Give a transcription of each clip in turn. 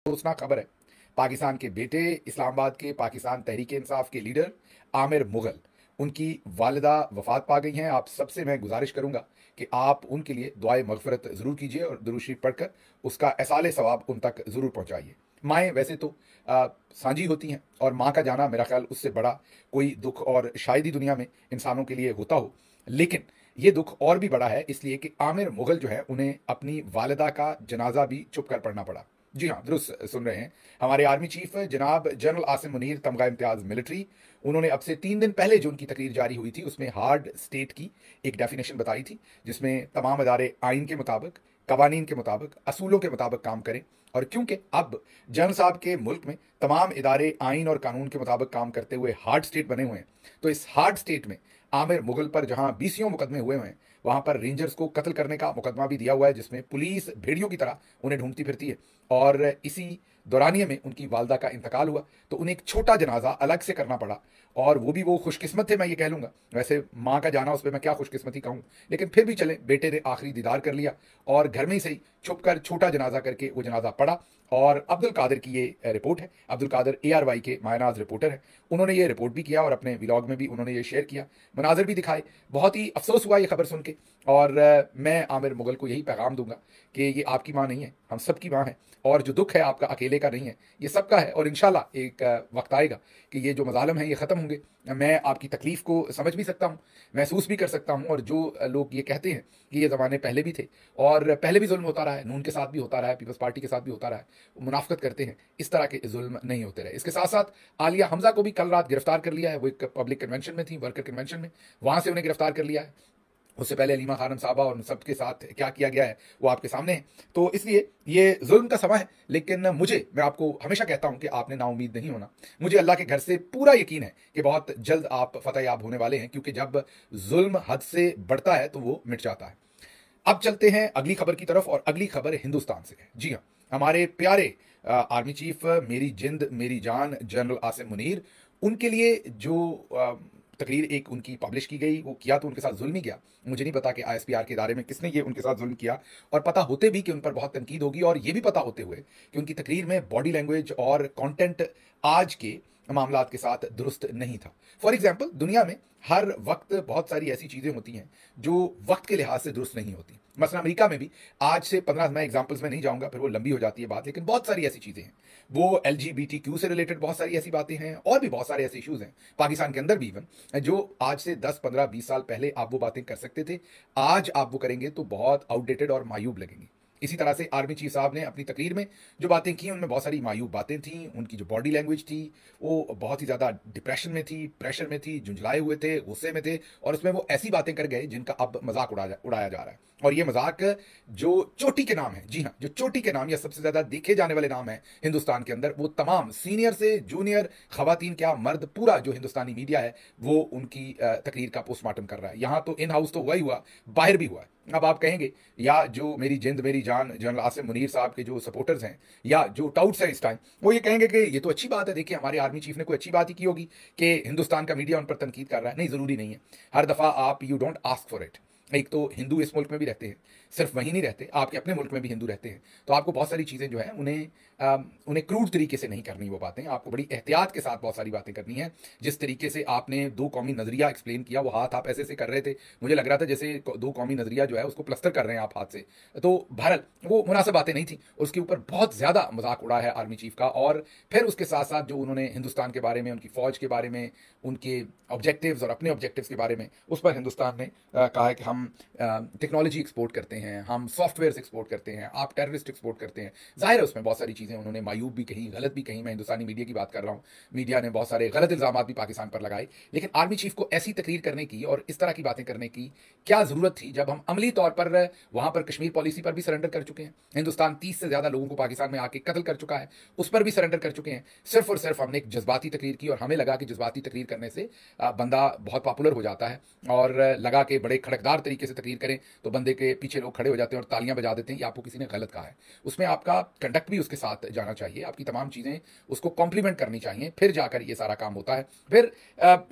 अफसोसनाक खबर है। पाकिस्तान के बेटे, इस्लामाबाद के पाकिस्तान तहरीक इंसाफ के लीडर आमिर मुगल, उनकी वालिदा वफात पा गई हैं। आप सबसे मैं गुजारिश करूंगा कि आप उनके लिए दुआए मगफरत ज़रूर कीजिए और दुरूद शरीफ पढ़कर उसका एसाले सवाब उन तक ज़रूर पहुंचाइए। माएँ वैसे तो साझी होती हैं और माँ का जाना मेरा ख्याल उससे बड़ा कोई दुख और शायद ही दुनिया में इंसानों के लिए होता हो। लेकिन ये दुख और भी बड़ा है इसलिए कि आमिर मुगल जो है उन्हें अपनी वालिदा का जनाजा भी छुप कर पढ़ना पड़ा। जी हाँ, दुरुस्त सुन रहे हैं। हमारे आर्मी चीफ जनाब जनरल आसिम मुनीर, तमगा इम्तियाज मिलिट्री, उन्होंने अब से 3 दिन पहले जो उनकी तकरीर जारी हुई थी उसमें हार्ड स्टेट की एक डेफिनेशन बताई थी, जिसमें तमाम इदारे आइन के मुताबिक, कवानीन के मुताबिक, असूलों के मुताबिक काम करें। और क्योंकि अब जनरल साहब के मुल्क में तमाम इदारे आइन और कानून के मुताबिक काम करते हुए हार्ड स्टेट बने हुए हैं, तो इस हार्ड स्टेट में आमिर मुगल पर जहां 20 मुकदमे हुए हैं, वहां पर रेंजर्स को कत्ल करने का मुकदमा भी दिया हुआ है, जिसमें पुलिस भेड़ियों की तरह उन्हें ढूंढती फिरती है। और इसी दौरानिए में उनकी वालदा का इंतकाल हुआ, तो उन्हें एक छोटा जनाजा अलग से करना पड़ा। और वो खुशकिस्मत थे, मैं ये कह लूंगा। वैसे माँ का जाना, उस पर मैं क्या खुशकिस्मती कहूँ, लेकिन फिर भी चले, बेटे ने आखिरी दीदार कर लिया और घर में ही सही छुप कर छोटा जनाजा करके वो जनाजा पड़ा। और अब्दुल कादिर की ये रिपोर्ट है। अब्दुल कादिर ARY के मायनाज रिपोर्टर है, उन्होंने ये रिपोर्ट भी किया और अपने व्लॉग में भी उन्होंने ये शेयर किया, मनाजर भी दिखाए। बहुत ही अफसोस हुआ ये खबर सुन के। और मैं आमिर मुगल को यही पैगाम दूंगा कि ये आपकी माँ नहीं है, हम सबकी माँ है। और जो दुख है आपका अकेले का नहीं है, ये सबका है। और इंशाल्लाह एक वक्त आएगा कि ये जो मजालम है ये ख़त्म होंगे। मैं आपकी तकलीफ़ को समझ भी सकता हूँ, महसूस भी कर सकता हूँ। और जो लोग ये कहते हैं कि ये ज़माने पहले भी थे और पहले भी जुल्म होता रहा है, नून के साथ भी होता रहा है, पीपल्स पार्टी के साथ भी होता रहा है, वो मुनाफकत करते हैं, इस तरह के जुल्म नहीं होते रहे। इसके साथ साथ आलिया हमजा को भी कल रात गिरफ्तार कर लिया है। वो एक पब्लिक कन्वेंशन में थी, वर्कर कन्वेंशन में, वहाँ से उन्हें गिरफ्तार कर लिया है। उससे पहले अलीमा खानम साहबा और सबके साथ क्या किया गया है वो आपके सामने है। तो इसलिए ये जुल्म का समय है, लेकिन मैं आपको हमेशा कहता हूं कि आपने नाउमीद नहीं होना। मुझे अल्लाह के घर से पूरा यकीन है कि बहुत जल्द आप फतेहयाब होने वाले हैं, क्योंकि जब जुल्म हद से बढ़ता है तो वो मिट जाता है। अब चलते हैं अगली खबर की तरफ, और अगली खबर हिंदुस्तान से है। जी हाँ, हमारे प्यारे आर्मी चीफ, मेरी जिंद मेरी जान, जनरल आसिम मुनीर, उनके लिए जो तकरीर एक उनकी पब्लिश की गई, वो किया तो उनके साथ जुल्म ही किया। मुझे नहीं पता कि ISPR के इदारे में किसने ये उनके साथ जुल्म किया, और पता होते भी कि उन पर बहुत तनकीद होगी, और ये भी पता होते हुए कि उनकी तकरीर में बॉडी लैंग्वेज और कंटेंट आज के मामलात के साथ दुरुस्त नहीं था। फॉर एग्जाम्पल, दुनिया में हर वक्त बहुत सारी ऐसी चीज़ें होती हैं जो वक्त के लिहाज से दुरुस्त नहीं होती। मसलन अमेरिका में भी आज से 15, मैं एग्जाम्पल्स में नहीं जाऊंगा, फिर वो लंबी हो जाती है बात, लेकिन बहुत सारी ऐसी चीज़ें हैं। वो LGBTQ से रिलेटेड बहुत सारी ऐसी बातें हैं, और भी बहुत सारे ऐसे इश्यूज हैं पाकिस्तान के अंदर भी, इवन जो आज से 10, 15, 20 साल पहले आप वो बातें कर सकते थे, आज आप वो करेंगे तो बहुत आउटडेटेड और मायूब लगेंगी। इसी तरह से आर्मी चीफ साहब ने अपनी तकरीर में जो बातें की, उनमें बहुत सारी मायूब बातें थीं। उनकी जो बॉडी लैंग्वेज थी वो बहुत ही ज़्यादा डिप्रेशन में थी, प्रेशर में थी, झुंझलाए हुए थे, गुस्से में थे, और उसमें वो ऐसी बातें कर गए जिनका अब मजाक उड़ाया जा रहा है। और ये मजाक जो चोटी के नाम है, जी हाँ, जो चोटी के नाम या सबसे ज़्यादा देखे जाने वाले नाम है हिंदुस्तान के अंदर, वो तमाम सीनियर से जूनियर, खवातीन क्या मर्द, पूरा जो हिंदुस्तानी मीडिया है वो उनकी तकरीर का पोस्टमार्टम कर रहा है। यहाँ तो इन हाउस तो हुआ ही हुआ, बाहर भी हुआ है। अब आप कहेंगे, या जो मेरी जिंद मेरी जान जनरल आसिम मुनीर साहब के जो सपोर्टर्स हैं या जो टाउट्स हैं इस टाइम, वो ये कहेंगे कि ये तो अच्छी बात है, देखिए हमारे आर्मी चीफ ने कोई अच्छी बात ही की होगी कि हिंदुस्तान का मीडिया उन पर तनकीद कर रहा है। नहीं, ज़रूरी नहीं है। हर दफ़ा आप you don't ask for it. एक तो हिंदू इस मुल्क में भी रहते हैं, सिर्फ वहीं नहीं रहते, आपके अपने मुल्क में भी हिंदू रहते हैं, तो आपको बहुत सारी चीज़ें जो है उन्हें क्रूड तरीके से नहीं करनी। वो बातें आपको बड़ी एहतियात के साथ बहुत सारी बातें करनी है। जिस तरीके से आपने दो कौमी नज़रिया एक्सप्लेन किया, वो हाथ आप ऐसे ऐसे कर रहे थे, मुझे लग रहा था जैसे दो कौमी नज़रिया जो है उसको प्लस्तर कर रहे हैं आप हाथ से। तो बहरहाल वो मुनासिब बातें नहीं थी, उसके ऊपर बहुत ज़्यादा मजाक उड़ा है आर्मी चीफ का। और फिर उसके साथ साथ जो उन्होंने हिंदुस्तान के बारे में, उनकी फ़ौज के बारे में, उनके ऑब्जेक्टिव्स और अपने ऑब्जेक्टिव्स के बारे में, उस पर हिंदुस्तान ने कहा है कि हम टेक्नोलॉजी एक्सपोर्ट करते हैं, हम सॉफ्टवेयर एक्सपोर्ट करते हैं, आप टेररिस्ट एक्सपोर्ट करते हैं। जाहिर है उसमें बहुत सारी चीज़ें उन्होंने मायूब भी कही, गलत भी कही। मैं हिंदुस्तानी मीडिया की बात कर रहा हूँ, मीडिया ने बहुत सारे गलत इल्ज़ाम भी पाकिस्तान पर लगाए। लेकिन आर्मी चीफ को ऐसी तकरीर करने की और इस तरह की बातें करने की क्या ज़रूरत थी, जब हम अमली तौर पर वहाँ पर कश्मीर पॉलिसी पर भी सरेंडर कर चुके हैं। हिंदुस्तान 30 से ज़्यादा लोगों को पाकिस्तान में आके कत्ल कर चुका है, उस पर भी सरेंडर कर चुके हैं। सिर्फ और सिर्फ हमने एक जज्बाती तकरीर की, और हमें लगा कि जज्बाती तकरीर करने से बंदा बहुत पॉपुलर हो जाता है, और लगा कि बड़े खड़कदार तरीके से तकरीर करें तो बंदे के पीछे लोग खड़े हो जाते हैं और तालियां बजा देते हैं कि आपको किसी ने गलत कहा है। उसमें आपका कंडक्ट भी उसके साथ जाना चाहिए, आपकी तमाम चीज़ें उसको कॉम्प्लीमेंट करनी चाहिए, फिर जाकर ये सारा काम होता है। फिर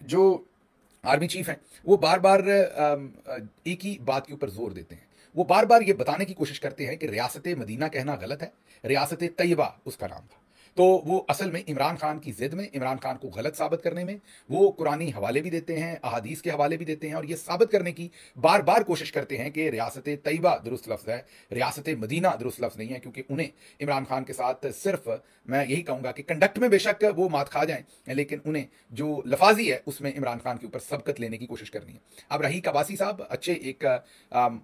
जो आर्मी चीफ हैं वो बार बार एक ही बात के ऊपर जोर देते हैं, वो बार बार ये बताने की कोशिश करते हैं कि रियासत मदीना कहना गलत है, रियासत तैयबा उसका नाम था। तो वो असल में इमरान खान की जिद में, इमरान खान को गलत साबित करने में वो कुरानी हवाले भी देते हैं, अहादीस के हवाले भी देते हैं और ये साबित करने की बार बार कोशिश करते हैं कि रियासत तैयबा दुरुस्त लफ्ज़ है, रियासत मदीना दुरुस्त लफ्ज़ नहीं है, क्योंकि उन्हें इमरान खान के साथ सिर्फ मैं यही कहूँगा कि कंडक्ट में बेशक वो मात खा जाएं, लेकिन उन्हें जो लफाजी है उसमें इमरान खान के ऊपर सबकत लेने की कोशिश करनी है। अब रहीक अब्बासी साहब अच्छे एक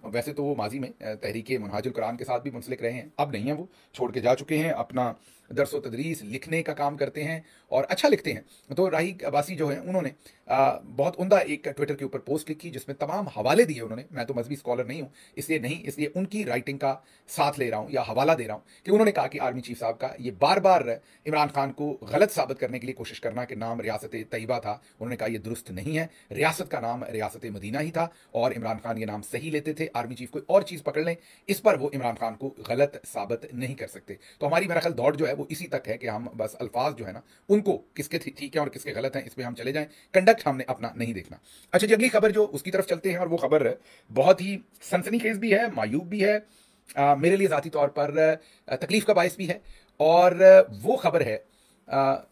वैसे तो वो माजी में तहरीक मनहाजुल कुरान के साथ भी मुंसलिक रहे हैं, अब नहीं है, वो छोड़ के जा चुके हैं, अपना दरस व तदरीस लिखने का काम करते हैं और अच्छा लिखते हैं। तो रहीक अब्बासी जो है उन्होंने बहुत उम्दा एक ट्विटर के ऊपर पोस्ट लिखी जिसमें तमाम हवाले दिए उन्होंने। मैं तो मजहबी स्कॉलर नहीं हूँ इसलिए उनकी राइटिंग का साथ ले रहा हूँ या हवाला दे रहा हूँ कि उन्होंने कहा कि आर्मी चीफ साहब का ये बार बार इमरान खान को गलत साबित करने के लिए कोशिश करना कि नाम रियासत तैयबा था, उन्होंने कहा यह दुरुस्त नहीं है, रियासत का नाम रियासत मदीना ही था और इमरान खान ये नाम सही लेते थे। आर्मी चीफ कोई और चीज़ पकड़ लें, इस पर वो इमरान खान को गलत साबित नहीं कर सकते। तो हमारी मेरा ख्याल दौड़ जो है वो इसी तक है कि हम बस अल्फाज जो है ना उनको किसके ठीक है और किसके गलत हैं इस पर हम चले जाएं, कंडक्ट हमने अपना नहीं देखना। अच्छा जी, अगली खबर जो उसकी तरफ चलते हैं और वो खबर बहुत ही सनसनीखेज भी है, मायूब भी है, मेरे लिए ज़ाती तौर पर तकलीफ का बायस भी है। और वो खबर है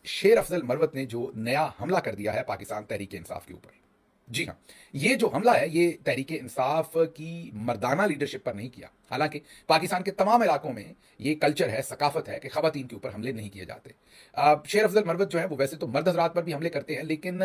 शेर अफजल मरवत ने जो नया हमला कर दिया है पाकिस्तान तहरीक इंसाफ के ऊपर। जी हाँ, ये जो हमला है ये तहरीक इंसाफ की मर्दाना लीडरशिप पर नहीं किया। हालांकि पाकिस्तान के तमाम इलाकों में ये कल्चर है, सकाफत है कि खवातीन के ऊपर हमले नहीं किए जाते। शेर अफजल मरवत जो है वो वैसे तो मर्द हजरात पर भी हमले करते हैं, लेकिन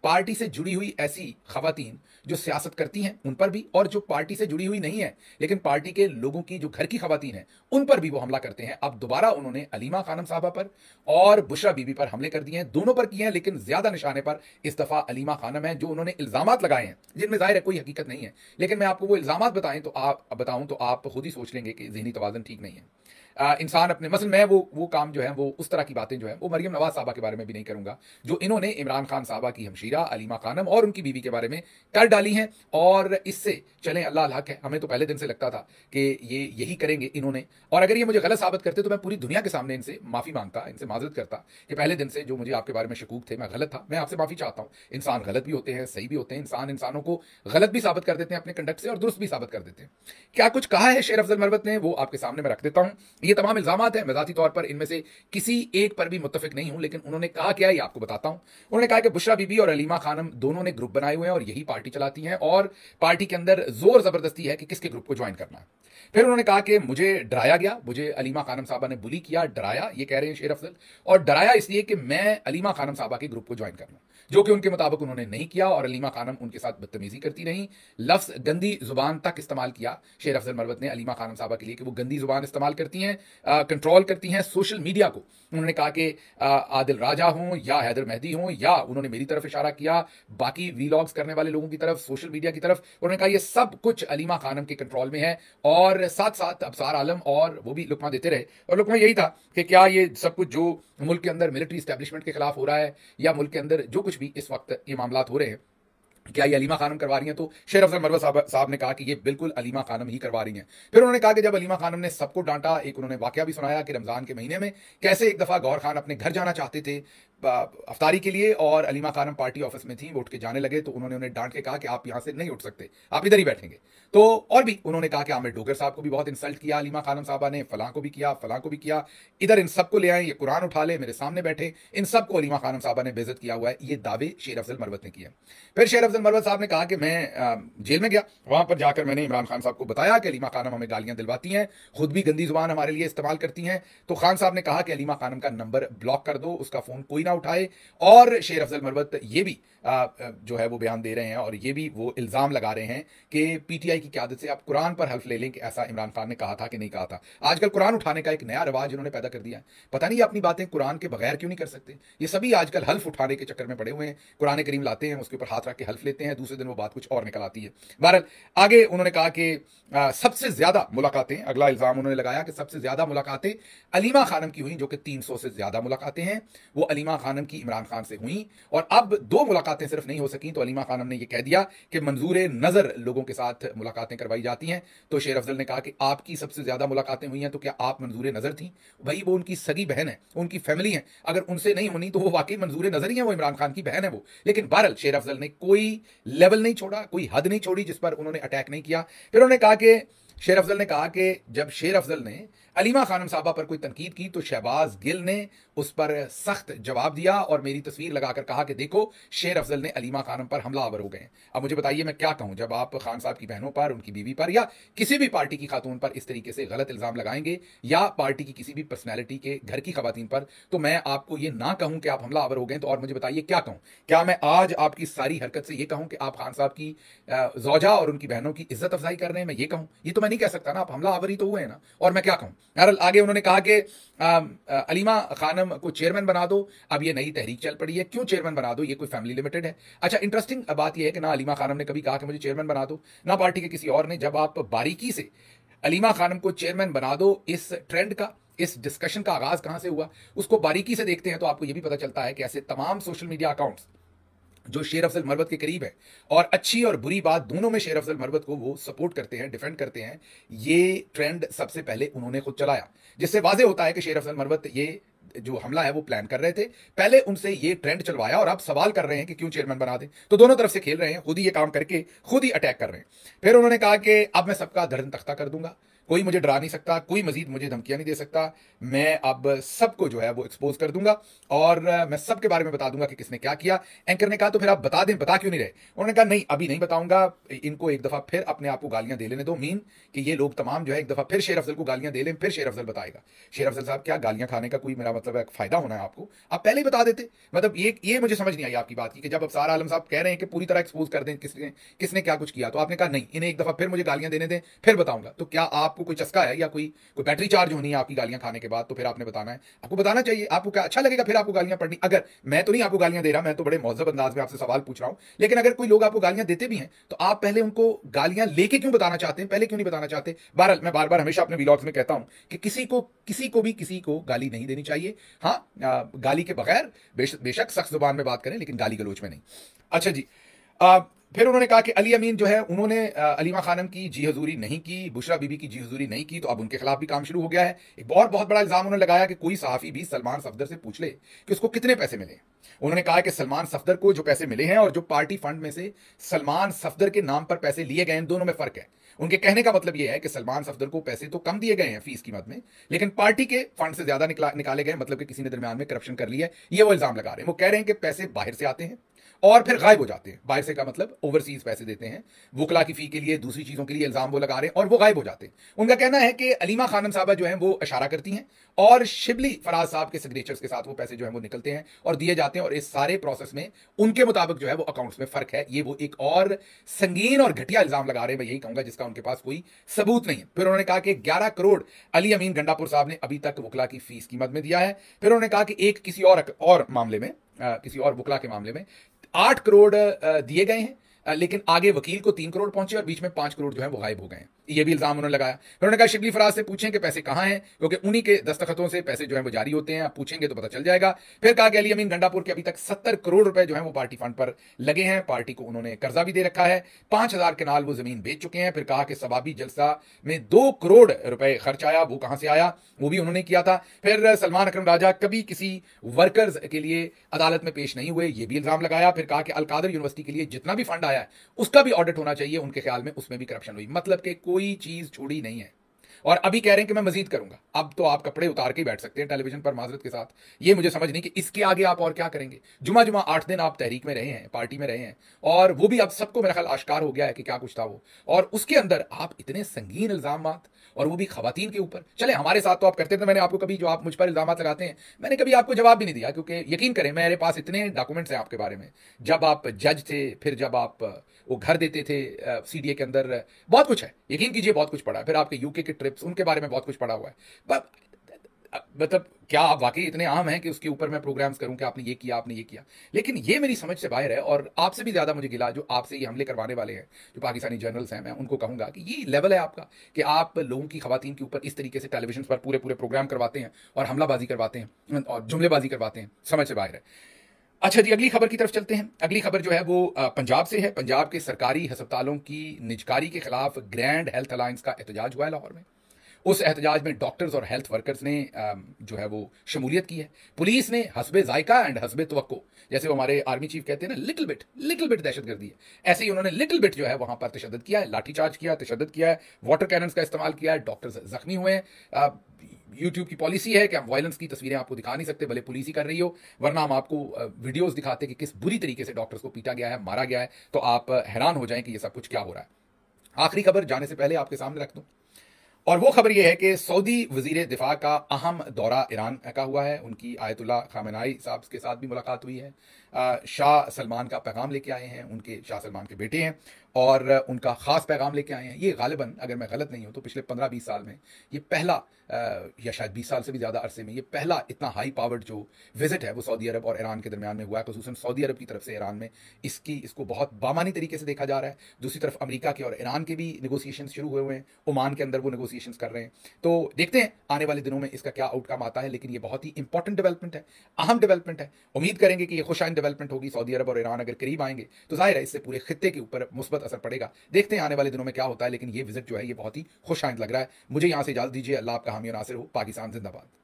पार्टी से जुड़ी हुई ऐसी खवातीन जो सियासत करती हैं उन पर भी, और जो पार्टी से जुड़ी हुई नहीं है लेकिन पार्टी के लोगों की जो घर की खवातीन है उन पर भी वो हमला करते हैं। अब दोबारा उन्होंने अलीमा खानम साहबा पर और बुशरा बीबी पर हमले कर दिए हैं, दोनों पर किए हैं, लेकिन ज्यादा निशाने पर इस दफा अलीमा खानम है, जो उन्होंने इल्जामात लगाए हैं जिनमें जाहिर है कोई हकीकत नहीं है। लेकिन मैं आपको वो इल्जामात बताऊं तो आप खुद ही सोच लेंगे कि ज़हनी तवाज़ुन ठीक नहीं है। इंसान अपने मसल मैं वो काम जो है वो उस तरह की बातें जो है वो मरियम नवाज साहबा के बारे में भी नहीं करूंगा जो इन्होंने इमरान खान साहबा की हमशीरा अलीमा खानम और उनकी बीवी के बारे में कर डाली हैं। और इससे चलें अल्लाह हक है, हमें तो पहले दिन से लगता था कि ये यही करेंगे इन्होंने, और अगर ये मुझे गलत साबित करते तो मैं पूरी दुनिया के सामने इनसे माफ़ी मांगता, इनसे माजरत करता कि पहले दिन से जो मुझे आपके बारे में शकूक थे मैं गलत था, मैं आपसे माफ़ी चाहता हूँ। इंसान गलत भी होते हैं, सही भी होते हैं, इंसानों को गलत भी साबित कर देते हैं अपने कंडक्ट से और दुरुस्त भी साबित कर देते हैं। क्या कुछ कहा है शेर अफजल मरवत ने वो आपके सामने मैं रख देता हूँ। ये तमाम इल्जामात है, मैं ज़ाती तौर पर इनमें से किसी एक पर भी मुत्तफिक नहीं हूं, लेकिन उन्होंने कहा क्या है ये आपको बताता हूं। उन्होंने कहा कि बुशरा बीबी और अलीमा खानम दोनों ने ग्रुप बनाए हुए हैं और यही पार्टी चलाती हैं और पार्टी के अंदर जोर जबरदस्ती है कि किसके ग्रुप को ज्वाइन करना है। फिर उन्होंने कहा कि मुझे डराया गया, मुझे अलीमा खानम साहबा ने बुली किया, डराया, ये कह रहे हैं शेर अफजल, और डराया इसलिए कि मैं अलीमा खानम साहबा के ग्रुप को ज्वाइन कर लूं, जो कि उनके मुताबिक उन्होंने नहीं किया और अलीमा खानम उनके साथ बदतमीजी करती रही। लफ्ज गंदी जुबान तक इस्तेमाल किया शेर अफजल मरवत ने अलीमा खानम साहबा के लिए कि वो गंदी जुबान इस्तेमाल करती हैं, कंट्रोल करती हैं सोशल मीडिया को। उन्होंने कहा कि आदिल राजा हों या हैदर मेहदी हों, या उन्होंने मेरी तरफ इशारा किया बाकी वीलॉग्स करने वाले लोगों की तरफ, सोशल मीडिया की तरफ। उन्होंने कहा ये सब कुछ अलीमा खानम के कंट्रोल में है और साथ साथ अबसार आलम और वो भी लुकमा देते रहे। और लुकमा यही था कि क्या ये सब कुछ जो मुल्क के अंदर मिलिट्री एस्टेब्लिशमेंट के खिलाफ हो रहा है या मुल्क के अंदर जो कुछ भी इस वक्त ये मामलात हो रहे हैं क्या ये अलीमा खानम करवा रही हैं? तो शेर अफजल मरवत साहब ने कहा कि ये बिल्कुल अलीमा खानम ही करवा रही हैं। फिर उन्होंने कहा कि जब अलीमा खानम ने सबको डांटा, एक उन्होंने वाकया भी सुनाया कि रमजान के महीने में कैसे एक दफा गौर खान अपने घर जाना चाहते थे अफ्तारी के लिए और अलीमा खानम पार्टी ऑफिस में थी, वो उठ के जाने लगे तो उन्होंने उन्हें डांट के कहा कि आप यहां से नहीं उठ सकते, आप इधर ही बैठेंगे। तो और भी उन्होंने कहा कि आमिर डोगर साहब को भी बहुत इंसल्ट किया अलीमा खानम साहबा ने, फलां को भी किया, फलां को भी किया, इधर इन सबको ले आए, ये कुरान उठा ले, मेरे सामने बैठे, इन सबको अलीमा खानम साहबा ने बेइज्जत किया हुआ है। ये दावे शेर अफजल मरवत ने किए। फिर शेर अफजल मरवत साहब ने कहा कि मैं जेल में गया, वहां पर जाकर मैंने इमरान खान साहब को बताया कि अलीमा खानम हमें गालियां दिलवाती हैं, खुद भी गंदी जुबान हमारे लिए इस्तेमाल करती हैं। तो खान साहब ने कहा कि अलीमा खानम का नंबर ब्लॉक कर दो, उसका फोन कोई ना उठाए। और शेर अफजल मरवत ये भी जो है वो बयान दे रहे हैं और ये भी वो इल्जाम लगा रहे हैं कि पीटीआई की क़यादत से आप कुरान पर हल्फ ले लें कि ऐसा इमरान खान ने कहा था कि नहीं कहा था। आजकल कुरान उठाने का एक नया रिवाज इन्होंने पैदा कर दिया है, पता नहीं ये अपनी बातें कुरान के बगैर क्यों नहीं कर सकते। ये सभी आजकल हल्फ उठाने के चक्कर में पड़े हुए हैं, कुरान करीम लाते हैं, उसके ऊपर हाथ रख के हल्फ लेते हैं, दूसरे दिन वो बात कुछ और निकल आती है। बहरहाल आगे उन्होंने कहा कि सबसे ज्यादा मुलाकातें, अगला इल्जाम उन्होंने लगाया कि सबसे ज्यादा मुलाकातें अलीमा खानम की हुई, जो कि 300 से ज्यादा मुलाकातें हैं वो अलीमा खानम की इमरान खान से हुई। और अब 2 मुलाकातें सिर्फ नहीं हो सकी तो अलीमा खानम ने यह कह दिया कि मंजूर नजर लोगों के साथ मुलाकातें करवाई जाती हैं। तो शेर अफजल ने कहा कि आपकी सबसे ज्यादा मुलाकातें हुई हैं तो क्या आप मंजूर नजर थी? भाई वो उनकी सगी बहन है, उनकी फैमिली है, अगर उनसे नहीं होनी तो वो वाकई मंजूर नजर ही है, वो इमरान खान की बहन है वो। लेकिन बहरहाल शेर अफजल ने कोई लेवल नहीं छोड़ा, कोई हद नहीं छोड़ी जिस पर उन्होंने अटैक नहीं किया। फिर उन्होंने कहा कि शेर अफजल ने कहा कि जब शेर अफजल ने अलीमा खानम साहबा पर कोई तनकीद की तो शहबाज गिल ने उस पर सख्त जवाब दिया और मेरी तस्वीर लगाकर कहा कि देखो शेर अफजल ने अलीमा खानम पर हमलावर हो गए। अब मुझे बताइए मैं क्या कहूं, जब आप खान साहब की बहनों पर, उनकी बीवी पर या किसी भी पार्टी की खातून पर इस तरीके से गलत इल्जाम लगाएंगे या पार्टी की किसी भी पर्सनैलिटी के घर की खवातीन पर, तो मैं आपको ये ना कहूं कि आप हमलावर हो गए तो और मुझे बताइए क्या कहूं? क्या मैं आज आपकी सारी हरकत से ये कहूं कि आप खान साहब की जौजा और उनकी बहनों की इज्जत अफजाई कर रहे हैं? मैं ये कहूं? ये तो मैं नहीं कह सकता ना, आप हमलावर ही तो हुए हैं ना, और मैं क्या कहूं? बहरहाल आगे उन्होंने कहा कि अलीमा खानम को चेयरमैन बना दो। अब ये नई तहरीक चल पड़ी है, क्यों चेयरमैन बना दो? ये कोई फैमिली लिमिटेड है? अच्छा, इंटरेस्टिंग बात यह है कि ना अलीमा खानम ने कभी कहा कि मुझे चेयरमैन बना दो, ना पार्टी के किसी और ने। जब आप बारीकी से अलीमा खानम को चेयरमैन बना दो, इस ट्रेंड का, इस डिस्कशन का आगाज कहां से हुआ, उसको बारीकी से देखते हैं तो आपको यह भी पता चलता है कि ऐसे तमाम सोशल मीडिया अकाउंट्स जो शेर अफजल मरवत के करीब है और अच्छी और बुरी बात दोनों में शेर अफजल मरवत को वो सपोर्ट करते हैं, डिफेंड करते हैं, ये ट्रेंड सबसे पहले उन्होंने खुद चलाया, जिससे वाजे होता है कि शेर अफजल मरवत ये जो हमला है वो प्लान कर रहे थे, पहले उनसे ये ट्रेंड चलवाया और अब सवाल कर रहे हैं कि क्यों चेयरमैन बना दें। तो दोनों तरफ से खेल रहे हैं, खुद ही ये काम करके खुद ही अटैक कर रहे हैं। फिर उन्होंने कहा कि अब मैं सबका धर्म तख्ता कर दूंगा, कोई मुझे डरा नहीं सकता, कोई मजीद मुझे धमकियां नहीं दे सकता, मैं अब सबको जो है वो एक्सपोज कर दूंगा और मैं सबके बारे में बता दूंगा कि किसने क्या किया। एंकर ने कहा तो फिर आप बता दें, बता क्यों नहीं रहे? उन्होंने कहा नहीं, अभी नहीं बताऊंगा, इनको एक दफा फिर अपने आप को गालियां दे लेने दो, मीन कि ये लोग तमाम जो है एक दफा फिर शेर अफजल को गालियां दे लें, फिर शेर अफजल बताएगा। शेर अफजल साहब, क्या गालियां खाने का कोई मेरा मतलब फायदा होना है आपको? आप पहले ही बता देते। मतलब ये मुझे समझ नहीं आई आपकी बात की कि जब अब सारा आलम साहब कह रहे हैं कि पूरी तरह एक्सपोज कर दें किसने किसने क्या कुछ किया, तो आपने कहा नहीं, इन्हें एक दफा फिर मुझे गालियां देने दें, फिर बताऊंगा। तो क्या आपको कोई चस्का है या कोई बैटरी चार्ज होनी है आपकी गालियां खाने के बाद? तो फिर आपने बताना है, आपको बताना चाहिए। आपको क्या अच्छा लगेगा फिर आपको गालियां पड़नी? अगर मैं तो नहीं आपको गालियां दे रहा, मैं तो बड़े मौजूद अंदाज में आपसे सवाल पूछ रहा हूं, लेकिन अगर कोई लोग आपको गालियां देते भी हैं तो आप पहले उनको गालियां लेके क्यों बताना चाहते हैं, पहले क्यों नहीं बताना चाहते? बहरहाल मैं बार बार हमेशा अपने व्लॉग्स में कहता हूं कि किसी को गाली नहीं देनी चाहिए। हाँ, गाली के बगैर बेशक सख्त जुबान में बात करें, लेकिन गाली गलोच में नहीं। अच्छा जी, फिर उन्होंने कहा कि अली अमीन जो है उन्होंने अलीमा खानम की जी हजूरी नहीं की, बुशरा बीबी की जी हजूरी नहीं की, तो अब उनके खिलाफ भी काम शुरू हो गया है। एक बहुत बड़ा इल्जाम उन्होंने लगाया कि कोई सहाफी भी सलमान सफदर से पूछ ले कि उसको कितने पैसे मिले। उन्होंने कहा कि सलमान सफदर को जो पैसे मिले हैं और जो पार्टी फंड में से सलमान सफदर के नाम पर पैसे लिए गए हैं, दोनों में फर्क है। उनके कहने का मतलब यह है कि सलमान सफदर को पैसे तो कम दिए गए हैं फीस की मद में, लेकिन पार्टी के फंड से ज्यादा निकाले गए, मतलब कि किसी ने दरमियान में करप्शन कर लिया है, ये वो इल्जाम लगा रहे हैं। वो कह रहे हैं कि पैसे बाहर से आते हैं और फिर गायब हो जाते हैं। बाहर से का मतलब ओवरसीज पैसे देते हैं, वुकला की फी के लिए, दूसरी चीजों के लिए इल्जाम वो लगा रहे हैं और वो गायब हो जाते हैं। उनका कहना है कि अलीमा खानम साहबा जो है वो इशारा करती हैं और शिबली फराज साहब के सिग्नेचर्स के साथ वो पैसे जो है वो निकलते हैं और दिए जाते हैं, और इस सारे प्रोसेस में उनके मुताबिक जो है वो अकाउंट्स में फर्क है। ये वो एक और संगीन और घटिया इल्जाम लगा रहे हैं, मैं यही कहूंगा, जिसका उनके पास कोई सबूत नहीं है। फिर उन्होंने कहा कि 11 करोड़ अली अमीन गंडापुर साहब ने अभी तक वुकला की फीस की मद में दिया है। फिर उन्होंने कहा कि एक किसी और मामले में, किसी और वुकला के मामले में 8 करोड़ दिए गए हैं, लेकिन आगे वकील को 3 करोड़ पहुंचे और बीच में 5 करोड़ जो है वो गायब हो गए हैं। ये भी इल्जाम उन्होंने लगाया। फिर उन्होंने कहा शिबली फराज से पूछें कि पैसे कहां हैं, क्योंकि उन्हीं के दस्तखतों से पैसे जो है वो जारी होते हैं, आप पूछेंगे तो पता चल जाएगा। फिर कहा कि अली अमीन गंडापुर के अभी तक 70 करोड़ रुपए जो है वो पार्टी फंड पर लगे हैं, पार्टी को उन्होंने कर्जा भी दे रखा है, 5000 कनाल वो जमीन बेच चुके हैं। फिर कहा कि सबाबी जलसा में 2 करोड़ रुपए खर्च आया, वो कहां से आया, वो भी उन्होंने किया था। फिर सलमान अकरम राजा कभी किसी वर्कर्स के लिए अदालत में पेश नहीं हुए, ये भी इल्जाम लगाया। फिर कहा कि अलकादर यूनिवर्सिटी के लिए जितना भी फंड आया है उसका भी ऑडिट होना चाहिए, उनके ख्याल में उसमें भी करप्शन हुई। मतलब कि कोई चीज छोड़ी नहीं है। और अभी कह रहे हैं कि मैं मजीद करूंगा। अब तो आप कपड़े उतार के बैठ सकते हैं टेलीविजन पर माजरत के साथ। ये मुझे समझ नहीं कि इसके आगे आप और क्या करेंगे। जुमा 8 दिन आप तहरीक में रहे हैं, पार्टी में रहे हैं, और वो भी अब सबको मेरा ख्याल आश्कार हो गया है कि क्या कुछ था वो, और उसके अंदर आप इतने संगीन इल्जाम, और वो भी खवातीन के ऊपर। चले हमारे साथ तो आप करते थे, मैंने आपको कभी जो आप मुझ पर इल्जाम लगाते हैं मैंने कभी आपको जवाब भी नहीं दिया, क्योंकि यकीन करें मेरे पास इतने डॉक्यूमेंट्स हैं आपके बारे में। जब आप जज थे, फिर जब आप वो घर देते थे सीडीए के अंदर, बहुत कुछ है, यकीन कीजिए बहुत कुछ पढ़ा है। फिर आपके यूके के ट्रिप्स, उनके बारे में बहुत कुछ पढ़ा हुआ है। मतलब क्या आप वाकई इतने आम हैं कि उसके ऊपर मैं प्रोग्राम्स करूं कि आपने ये किया, आपने ये किया? लेकिन ये मेरी समझ से बाहर है, और आपसे भी ज्यादा मुझे गिला जो आपसे ये हमले करवाने वाले हैं, जो पाकिस्तानी जर्नल्स हैं। मैं उनको कहूंगा कि ये लेवल है आपका कि आप लोगों की खवातीन के ऊपर इस तरीके से टेलीविजन पर पूरे प्रोग्राम करवाते हैं और हमलाबाजी करवाते हैं और जुमलेबाजी करवाते हैं, समझ से बाहर है। अच्छा जी, अगली खबर की तरफ चलते हैं। अगली खबर जो है वो पंजाब से है। पंजाब के सरकारी अस्पतालों की निजकारी के खिलाफ ग्रैंड हेल्थ अलायंस का एहतजाज हुआ है लाहौर में। उस एहतजाज में डॉक्टर्स और हेल्थ वर्कर्स ने जो है वो शमूलियत की है। पुलिस ने हस्बे जायका एंड हस्बे तवक्को, जैसे वो हमारे आर्मी चीफ कहते हैं ना, लिटिल बिट दहशतगर्दी है, ऐसे ही उन्होंने लिटिल बिट जो है वहां पर तशद्दुद किया है, लाठीचार्ज किया, तशद्दुद किया है, वाटर कैनन्स का इस्तेमाल किया है, डॉक्टर्स जख्मी हुए हैं। यूट्यूब की पॉलिसी है कि हम वायलेंस की तस्वीरें आपको दिखा नहीं सकते, भले पुलिस ही कर रही हो, वरना हम आपको वीडियोस दिखाते कि किस बुरी तरीके से डॉक्टर्स को पीटा गया है, मारा गया है, तो आप हैरान हो जाएं कि ये सब कुछ क्या हो रहा है। आखिरी खबर जाने से पहले आपके सामने रख दूं, और वो खबर ये है कि सऊदी वजीर दिफा का अहम दौरा ईरान का हुआ है। उनकी आयतुल्ला खामेनाई साहब के साथ भी मुलाकात हुई है। शाह सलमान का पैगाम लेके आए हैं, उनके शाह सलमान के बेटे हैं, और उनका ख़ास पैगाम लेके आए हैं। ये गालिबन, अगर मैं गलत नहीं हूं तो पिछले 15-20 साल में ये पहला या शायद 20 साल से भी ज़्यादा अरसे में ये पहला इतना हाई पावर्ड जो विजिट है वो सऊदी अरब और ईरान के दरमियान में हुआ है। खसूसन सऊदी अरब की तरफ से ईरान में इसको बहुत बामानी तरीके से देखा जा रहा है। दूसरी तरफ अमेरिका के और ईरान के भी निगोसिएशन शुरू हुए हैं, ओमान के अंदर वो निगोसिएशन कर रहे हैं। तो देखते हैं आने वाले दिनों में इसका क्या आउटकम आता है, लेकिन ये बहुत ही इंपॉर्टेंट डेवलपमेंट है, अहम डेवलपमेंट है। उम्मीद करेंगे कि ये खुशाइन डेवलपमेंट होगी। सऊदी अरब और ईरान अगर करीब आएंगे तो जाहिर है इससे पूरे खित्ते के ऊपर मुस्बत असर पड़ेगा। देखते हैं आने वाले दिनों में क्या होता है, लेकिन ये विजिट जो है ये बहुत ही खुशाइन लग रहा है। मुझे यहां से इजाजत दीजिए। अल्लाह आपका हामी और नासिर हो। पाकिस्तान जिंदाबाद।